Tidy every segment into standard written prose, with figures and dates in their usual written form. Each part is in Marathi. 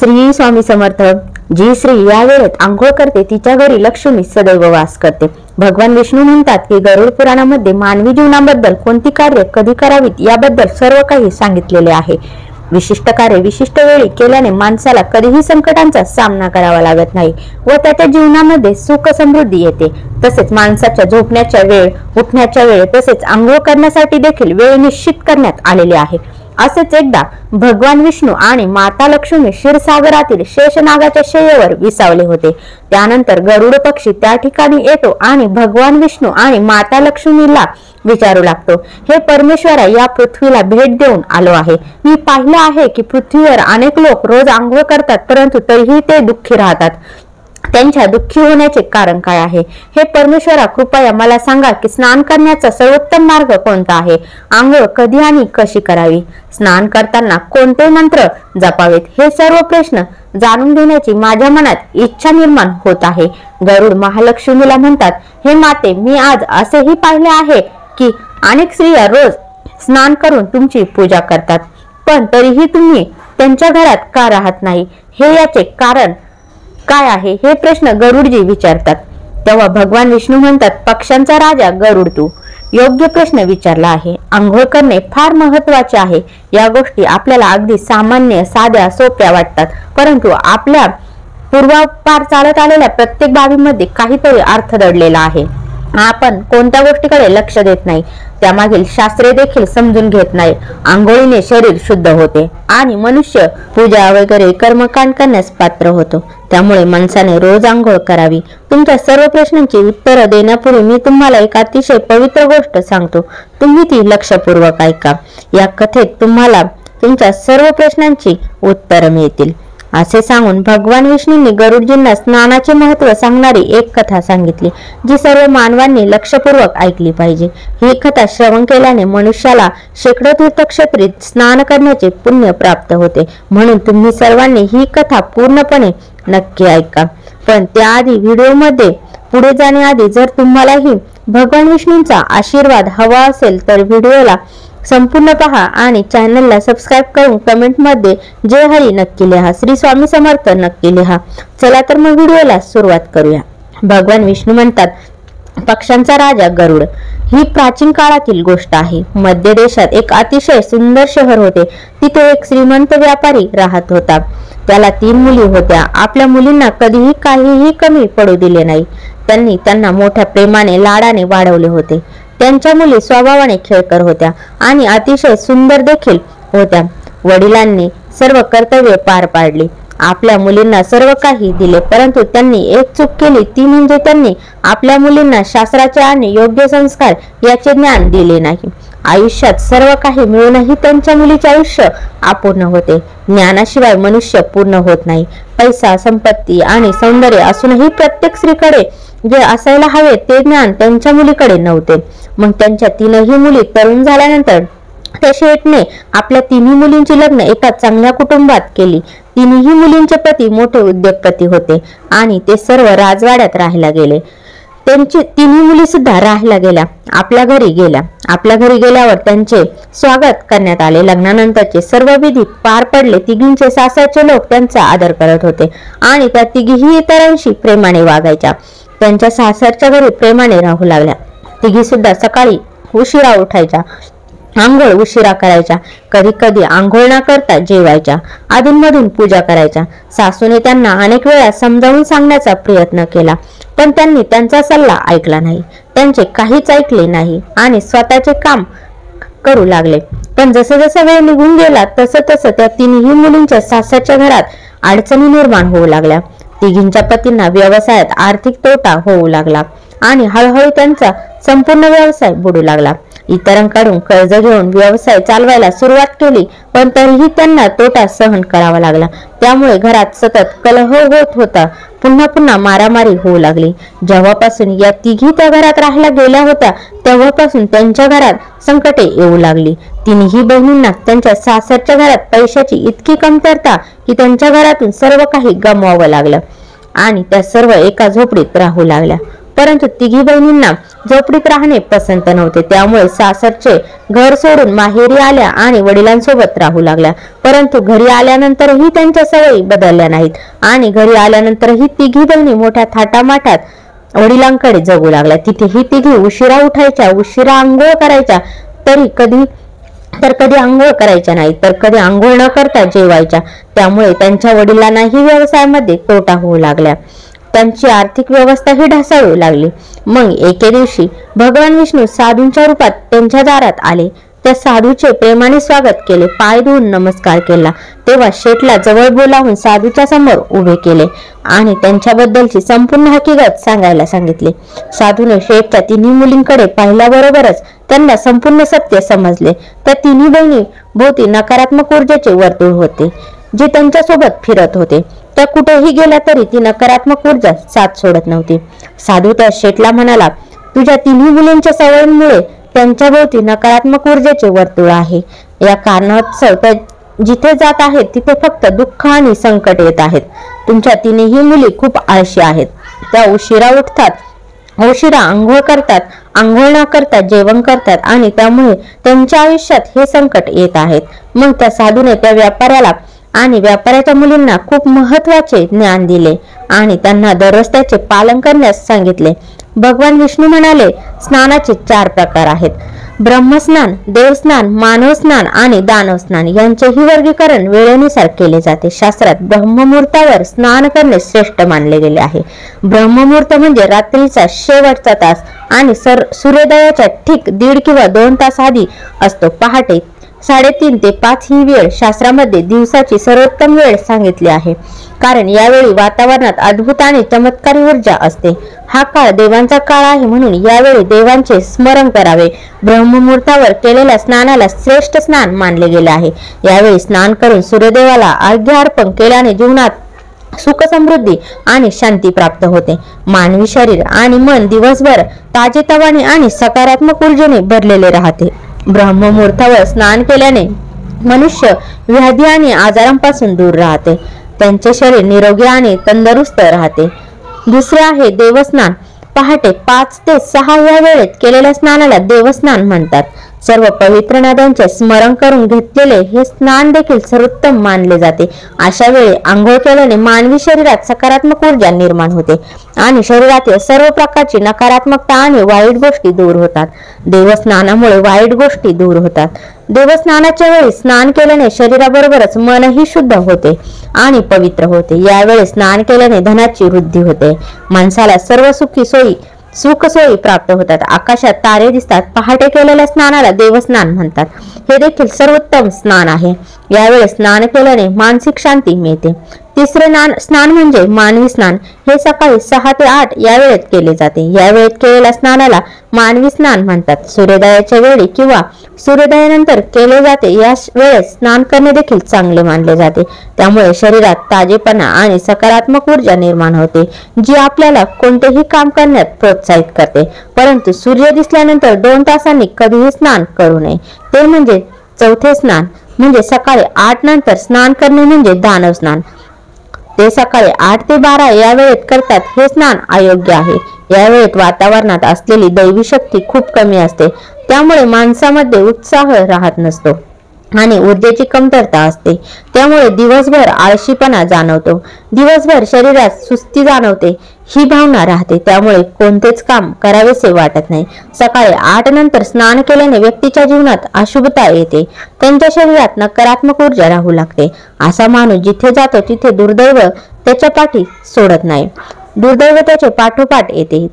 श्री स्वामी समर्थ। जी स्त्री या वेळेत आंघोळ करते तिच्या घरी लक्ष्मी सदैव वास करते। भगवान विष्णू म्हणतात की गरुड पुराणामध्ये मानवी जीवनाबद्दल कोणती कार्य कधी करावीत याबद्दल सर्व काही सांगितलेले आहे। विशिष्ट कार्य विशिष्ट वेळी केल्याने माणसाला कधीही संकटांचा सामना करावा लागत नाही व त्याच्या जीवनामध्ये सुख समृद्धी येते। तसेच माणसाच्या झोपण्याच्या वेळ, उठण्याच्या वेळ तसेच आंघोळ करण्यासाठी देखील वेळ निश्चित करण्यात आलेली आहे। असेच एकदा भगवान विष्णू आणि माता लक्ष्मी क्षीरसागरातील शेषनागाच्या शय्येवर विसावले होते। त्यानंतर गरुड पक्षी त्या ठिकाणी येतो आणि भगवान विष्णू आणि माता लक्ष्मीला विचारू लागतो, हे परमेश्वरा, या पृथ्वीला भेट देऊन आलो आहे। मी पाहिलं आहे की पृथ्वीवर अनेक लोक रोज आंघोळ करतात परंतु तरीही ते दुःखी राहतात। त्यांच्या दुःखी होण्याचे कारण काय आहे? हे परमेश्वरा, कृपया मला सांगा की स्नान करण्याचा सर्वोत्तम मार्ग कोणता आहे? आंघोळ कधी आणि कशी करावी? स्नान करताना कोणते मंत्र जपावेत? हे सर्व प्रश्न जाणून घेण्याची माझ्या मनात इच्छा निर्माण होत आहे। गरुड महालक्ष्मीला म्हणतात, हे माते, मी आज असेही पाहिले आहे की अनेक स्त्रिया रोज स्नान करून तुमची पूजा करतात, पण तरीही तुम्ही त्यांच्या घरात का राहत नाही? हे याचे कारण काय आहे? हे प्रश्न गरुडजी विचारतात। तेव्हा भगवान विष्णू म्हणतात, पक्ष्यांचा राजा गरुड, तू योग्य प्रश्न विचारला आहे। आंघोळ करणे फार महत्वाचे आहे। या गोष्टी आपल्याला अगदी सामान्य, साध्या, सोप्या वाटतात, परंतु आपल्या पूर्वापार चालत आलेल्या प्रत्येक बाबीमध्ये काहीतरी अर्थ दडलेला आहे। आपण कोणत्या गोष्टीकडे लक्ष देत नाही, त्यामागील शास्त्रे देखील समजून घेत नाही। आंघोळीने शरीर शुद्ध होते आणि मनुष्य पूजा वगैरे कर्मकांड करण्यास पात्र होतो। त्यामुळे माणसाने रोज आंघोळ करावी। तुमच्या सर्व प्रश्नांची उत्तरं देण्यापूर्वी मी तुम्हाला एक अतिशय पवित्र गोष्ट सांगतो, तुम्ही ती लक्षपूर्वक ऐका। या कथेत तुम्हाला तुमच्या सर्व प्रश्नांची उत्तरं मिळतील। असे सांगून भगवान विष्णूंनी गरुडजींना स्नानाचे महत्त्व सांगणारी एक कथा सांगितली, जी सर्व मानवांनी लक्षपूर्वक ऐकली पाहिजे। ही कथा श्रवण केल्याने मनुष्याला शेकडो तीर्थक्षेत्रात स्नान करण्याचे पुण्य प्राप्त होते। म्हणून तुम्ही सर्वांनी ही कथा पूर्णपणे नक्की ऐका। पण त्याआधी व्हिडिओमध्ये पुढे जाण्याआधी जर तुम्हालाही भगवान विष्णूंचा आशीर्वाद हवा असेल तर व्हिडिओला संपूर्ण पहा आणि चॅनलला सबस्क्राइब करून कमेंटमध्ये जय हरी नक्की लिहा, श्री स्वामी समर्थ नक्की लिहा। चला तर मग व्हिडिओला सुरुवात करूया। भगवान विष्णू म्हणतात, पक्ष्यांचा राजा गरुड ही प्राचीन काळातील गोष्ट आहे। मध्य देशात एक अतिशय सुंदर शहर होते। तिथे एक श्रीमंत व्यापारी राहत होता। त्याला 3 मुली होत्या। आपल्या मुलींना कधीही काहीही कमी पडू दिले नाही। त्यांनी त्यांना मोठ्या प्रेमाने, लाडाने वाढवले होते। त्यांच्या मुली स्वभावाने खेळकर होत्या आणि अतिशय सुंदर देखील होत्या। वडिलांनी सर्व कर्तव्ये पार पाडली, आपल्या मुलींना सर्व काही दिले, परंतु त्यांनी एक चूक केली, ती म्हणजे त्यांनी आपल्या मुलींना शास्त्राचे आणि योग्य संस्कार याचे ज्ञान दिले नाही। आयुष्यात सर्व काही मिळूनही त्यांच्या मुलीचे आयुष्य अपूर्ण होते। ज्ञानाशिवाय मनुष्य पूर्ण होत नाही। पैसा, संपत्ती आणि सौंदर्य असूनही प्रत्येक स्त्रीकडे जे असायला हवे ते ज्ञान त्यांच्या मुलीकडे नव्हते। मग त्यांच्या 3ही मुली तरुण झाल्यानंतर त्या शेठने आपल्या 3ही मुलींची लग्न एका चांगल्या कुटुंबात केली। 3ही मुलींचे पती मोठे उद्योगपती होते आणि ते सर्व राजवाड्यात राहायला गेले। त्यांची 3ही मुली सुद्धा राहायला गेल्या, आपल्या घरी गेल्या। आपल्या घरी गेल्यावर त्यांचे स्वागत करण्यात आले। लग्नानंतरचे सर्व विधी पार पडले। तिघींचे सासरचे लोक त्यांचा आदर करत होते आणि त्या तिघीही इतरांशी प्रेमाने वागायच्या। त्यांच्या सासरच्या घरी प्रेमाने राहू लागल्या। तिघी सुद्धा सकाळी उशिरा उठायच्या, आंघोळ उशिरा करायच्या, कधी कधी आंघोळ न करता जेवायच्या, अधूनमधून पूजा करायच्या। सासूने त्यांना अनेक वेळा समजावून सांगण्याचा प्रयत्न केला, पण त्यांनी त्यांचा सल्ला ऐकला नाही। त्यांचे काहीच ऐकले नाही आणि स्वतःचे काम करू लागले। पण जसं जसं वेळ निघून गेला तसं तसं त्या 3ही मुलींच्या सासरच्या घरात अडचणी निर्माण होऊ लागल्या। तिघींच्या पतींना व्यवसायात आर्थिक तोटा होऊ लागला आणि हळूहळू त्यांचा संपूर्ण व्यवसाय बुडू लागला। इतरांकडून कर्ज घेऊन व्यवसाय चालवायला सुरुवात केली, पण तरीही त्यांना तोटा सहन करावा लागला। त्यामुळे घरात सतत कलह होत होता, पुन्हा पुन्हा मारामारी होऊ लागली। जेव्हापासून या तिघी त्या घरात राहायला गेल्या होत्या तेव्हापासून त्यांच्या घरात संकटे येऊ लागली। 3ही बहिणींना त्यांच्या सासरच्या घरात पैशाची इतकी कमतरता की त्यांच्या घरातून सर्व काही गमवावं लागलं आणि त्या सर्व एका झोपडीत राहू लागल्या। परंतु तिघी बहिणींना झोपडीत राहणे पसंत नव्हते, त्यामुळे सासरचे घर सोडून माहेरी आल्या आणि वडिलांसोबत राहू लागल्या. परंतु घरी आल्यानंतरही त्यांच्या सवयी बदलल्या नाहीत आणि घरी आल्यानंतरही तिघी बहिणी मोठ्या थाटामाटात वडिलांकडे जगू लागल्या. तिथेही तिघी उशिरा उठायच्या, उशिरा आंघोळ करायच्या, कधी आंघोळ करायच्या नाही तर कधी आंघोळ न करता जेवायच्या. त्यामुळे त्यांच्या वडिलांनाही व्यवसायामध्ये तोटा होऊ लागला. त्यांची आर्थिक व्यवस्थाही ढासळू लागली. मग एके दिवशी भगवान विष्णू साधूंच्या रूपात त्यांच्या दारात आले. त्या साधूचे प्रेमाने स्वागत केले, पाय धुवून नमस्कार केला. तेव्हा शेठला जवळ बोलावून साधूच्या समोर उभे केले आणि त्यांच्याबद्दलची संपूर्ण हकीकत सांगायला सांगितले. साधूने शेठच्या तिन्ही मुलींकडे पाहिल्याबरोबरच त्यांना संपूर्ण सत्य समजले. त्या तिन्ही बहिणी भोवती नकारात्मक ऊर्जेचे वर्तुळ होते, जे त्यांच्यासोबत फिरत होते. त्या कुठेही गेल्या तरी ती नकारात्मक ऊर्जा साथ सोडत नव्हती. साधू त्या शेठला म्हणाला, तुझ्या तिन्ही मुलींच्या सवयींमुळे त्यांच्या भोवती नकारात्मक ऊर्जेचे वर्तुळ आहे. या कारणास्तव त्या जिथे जात आहेत तिथे फक्त दुःख आणि संकट येत आहेत. तुमच्या तिन्ही मुली खूप आळशी आहेत. त्या उशिरा उठतात, उशिरा आंघोळ करतात, आंघोळ न करता जेवण करतात आणि त्यामुळे त्यांच्या आयुष्यात हे संकट येत आहेत. मग त्या साधूने त्या व्यापाऱ्याला आणि व्यापाऱ्याच्या मुलींना खूप महत्वाचे ज्ञान दिले आणि त्यांना दररोज त्याचे पालन करण्यास सांगितले. भगवान विष्णू म्हणाले, स्नानाचे 4 प्रकार आहेत: ब्रह्मस्नान, देवस्नान, मानव स्नान आणि दानव स्नान. यांचेही वर्गीकरण वेळेनुसार केले जाते. शास्त्रात ब्रह्ममुहूर्तावर स्नान करणे श्रेष्ठ मानले गेले आहे. ब्रह्ममुहूर्त म्हणजे रात्रीचा शेवटचा तास आणि सूर्योदयाच्या ठीक 1.5 किंवा 2 तास आधी असतो. पहाटे 3:30 ते 5 ही वेळ शास्त्रामध्ये दिवसाची सर्वोत्तम वेळ सांगितली आहे, कारण यावेळी वातावरणात अद्भुत आणि चमत्कारी ऊर्जा असते. हा काळ देवांचा काळ आहे, म्हणून यावेळी देवांचे स्मरण करावे. ब्रह्ममुहूर्तावर केलेल्या स्नानाला श्रेष्ठ स्नान मानले गेले आहे. यावेळी स्नान करून सूर्यदेवाला अर्घ्य अर्पण केल्याने जीवनात सुख, समृद्धी आणि शांती प्राप्त होते. मानवी शरीर आणि मन दिवसभर ताजेतवाने आणि सकारात्मक ऊर्जेने भरलेले राहते. ब्रह्ममुहूर्तावर स्नान केल्याने मनुष्य व्याधी आणि आजारांपासून दूर राहते. त्यांचे शरीर निरोगी आणि तंदुरुस्त राहते. दुसरे आहे देवस्नान. पहाटे 5 ते 6 या वेळेत केलेल्या स्नानाला देवस्नान म्हणतात. सर्व पवित्र नद्यांचे स्मरण करून घेतलेले हे स्नान देखील सर्वोत्तम मानले जाते. अशा वेळी आंघोळ केल्याने मानवी शरीरात सकारात्मक ऊर्जा निर्माण होते आणि शरीरातील सर्व प्रकारची नकारात्मकता आणि वाईट गोष्टी दूर होतात. देवस्नानामुळे वाईट गोष्टी दूर होतात. देवस्नानाच्या वेळी स्नान केल्याने शरीराबरोबरच मनही शुद्ध होते आणि पवित्र होते. यावेळी स्नान केल्याने धनाची वृद्धी होते. माणसाला सर्व सुख सोयी प्राप्त होतात. आकाशात तारे दिसतात. पहाटे केलेल्या स्नानाला देवस्नान म्हणतात. हे देखील सर्वोत्तम स्नान आहे. यावेळी स्नान केल्याने मानसिक शांती मिळते. तिसरे स्नान म्हणजे मानवी स्नान. हे सकाळी 6 ते 8 या वेळेत केले जाते. या वेळेत केलेल्या स्नानाला मानवी स्नान म्हणतात. सूर्योदयाच्या वेळी किंवा सूर्योदयानंतर केले जाते. या वेळेस स्नान करणे देखील चांगले मानले जाते. त्यामुळे शरीरात ताजेपणा आणि सकारात्मक ऊर्जा निर्माण होते, जी आपल्याला कोणतेही काम करण्यात प्रोत्साहित करते. परंतु सूर्य दिसल्यानंतर 2 तासांनी कधीही स्नान करू नये. ते म्हणजे चौथे स्नान, म्हणजे सकाळी 8 नंतर स्नान करणे म्हणजे दानव स्नान. ते सकाळी 8 ते 12 या वेळेत करतात. हे स्नान अयोग्य आहे. या वेळेत वातावरणात असलेली दैवी शक्ती खूप कमी असते, त्यामुळे माणसामध्ये उत्साह राहत नसतो आणि ऊर्जेची कमतरता असते. त्यामुळे दिवसभर आळशीपणा जाणवतो. दिवसभर शरीरात सुस्ती जाणवते, ही भावना राहते. त्यामुळे कोणतेच काम करावेसे वाटत नाही. सकाळी 8 नंतर स्नान केल्याने व्यक्तीच्या जीवनात अशुभता येते. त्यांच्या शरीरात नकारात्मक ऊर्जा राहू लागते. असा माणूस जिथे जातो तिथे दुर्दैव त्याच्या पाठी सोडत नाही. दुर्दैव त्याचे पाठोपाठ येते.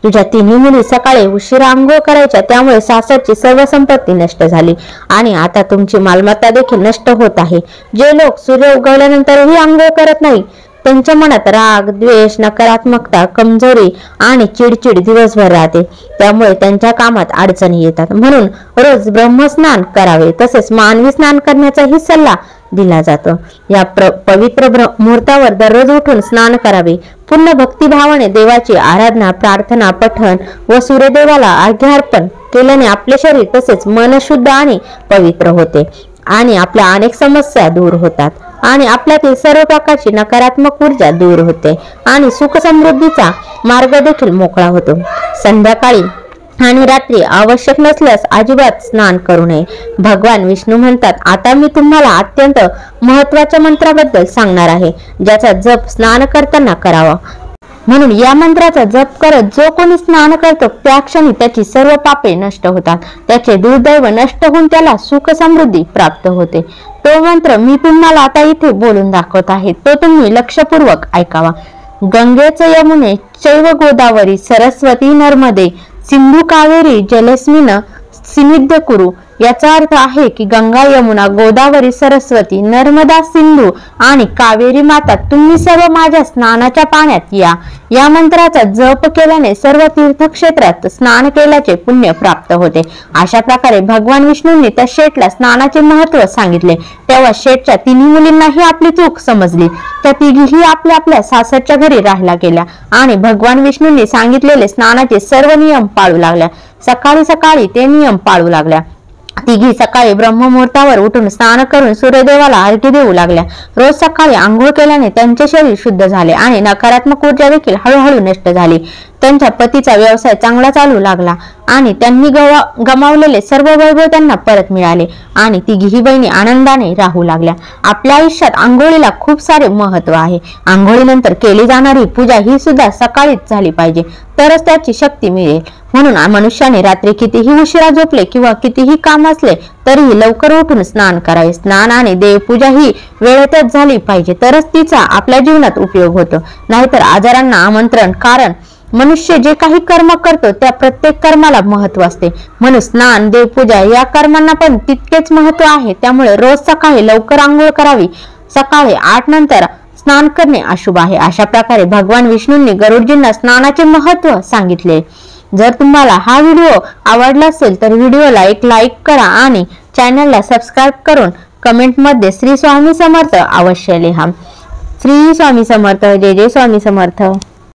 तुझ्या तिन्ही मुली सकाळी उशिरा आंघोळ करायच्या, त्यामुळे सासरची सर्व संपत्ती नष्ट झाली आणि आता तुमची मालमत्ता देखील नष्ट होत आहे. जे लोक सूर्य उगवल्यानंतरही आंघोळ करत नाही, त्यांच्या मनात राग, द्वेष, नकारात्मकता, कमजोरी आणि चिडचिड दिवसभर राहते. त्यामुळे त्यांच्या कामात अडचणी येतात. म्हणून रोज ब्रह्मस्नान करावे. तसेच मानवी स्नान करण्याचाही सल्ला दिला जातो. या पवित्र मुहूर्तावर दररोज उठून स्नान करावे. पूर्ण भक्तिभावाने देवाची आराधना, प्रार्थना, पठण व सूर्यदेवाला अर्घ्य अर्पण केल्याने आपले शरीर तसेच मन शुद्ध आणि पवित्र होते आणि आपल्या अनेक समस्या दूर होतात. आणि आपल्यातील सर्व प्रकारची नकारात्मक ऊर्जा दूर होते आणि सुख समृद्धीचा मार्ग देखील मोकळा होतो। संध्याकाळी आणि रात्री आवश्यक नसल्यास अजिबात स्नान करू नये। भगवान विष्णू म्हणतात, आता मी तुम्हाला अत्यंत महत्त्वाच्या मंत्राबद्दल सांगणार आहे, ज्याचा जप स्नान करताना करावा। म्हणून या मंत्राचा जप करत जो कोणी स्नान करतो त्या क्षणी त्याची सर्व पापे नष्ट होतात, त्याचे दुर्दैव नष्ट होऊन त्याला सुख समृद्धी प्राप्त होते। तो मंत्र मी तुम्हाला आता इथे बोलून दाखवत आहे, तो तुम्ही लक्षपूर्वक ऐकावा। गंगेच यमुने चैव गोदावरी सरस्वती नर्मदे सिंधू कावेरी जलेस्मिन सिन्निध्य कुरु। याचा अर्थ आहे की गंगा, यमुना, गोदावरी, सरस्वती, नर्मदा, सिंधू आणि कावेरी माता, तुम्ही सर्व माझ्या स्नानाच्या पाण्यात या। या मंत्राचा जप केल्याने सर्व तीर्थक्षेत्रात स्नान केल्याचे पुण्य प्राप्त होते। अशा प्रकारे भगवान विष्णूंनी त्या शेठला स्नानाचे महत्त्व सांगितले। तेव्हा शेठच्या तिन्ही मुलींनाही आपली चूक समजली। त्या तिघीही आपल्या आपल्या सासरच्या घरी राहायला गेल्या आणि भगवान विष्णूंनी सांगितलेले स्नानाचे सर्व नियम पाळू लागल्या। सकाळी सकाळी ते नियम पाळू लागल्या। तिघी सकाळी ब्रह्ममुहूर्तावर उठून स्नान करून सूर्यदेवाला अर्घ्य देऊ लागल्या। रोज सकाळी आंघोळ केल्याने त्यांचे शरीर शुद्ध झाले आणि नकारात्मक ऊर्जा देखील हळूहळू नष्ट झाली। त्यांच्या पतीचा व्यवसाय चांगला चालू लागला आणि त्यांनी गमावलेले सर्व वैभव त्यांना परत मिळाले आणि तिघीही बहिणी आनंदाने राहू लागल्या। आपल्या आयुष्यात आंघोळीला खूप सारे महत्त्व आहे। आंघोळीनंतर केली जाणारी पूजा ही सुद्धा सकाळीच झाली पाहिजे, तरच त्याची शक्ती मिळेल। म्हणून मनुष्याने रात्री कितीही उशिरा झोपले किंवा कितीही काम असले तरीही लवकर उठून स्नान करावे। स्नान आणि देवपूजा ही वेळेतच झाली पाहिजे, तरच तिचा आपल्या जीवनात उपयोग होतो, नाहीतर आजारांना आमंत्रण। कारण मनुष्य जे काही कर्म करतो त्या प्रत्येक कर्माला महत्त्व असते, म्हणून स्नान, देवपूजा या कर्मांना पण तितकेच महत्त्व आहे। त्यामुळे रोज सकाळी लवकर आंघोळ करावी। सकाळी 8 नंतर स्नान करणे अशुभ आहे। अशा प्रकारे भगवान विष्णूंनी गरुडजींना स्नानाचे महत्त्व सांगितले। जर तुम्हाला हा व्हिडिओ आवडला असेल तर व्हिडिओला एक लाईक करा आणि चॅनलला सबस्क्राईब करून कमेंटमध्ये श्री स्वामी समर्थ अवश्य लिहा। श्री स्वामी समर्थ। जय जय स्वामी समर्थ।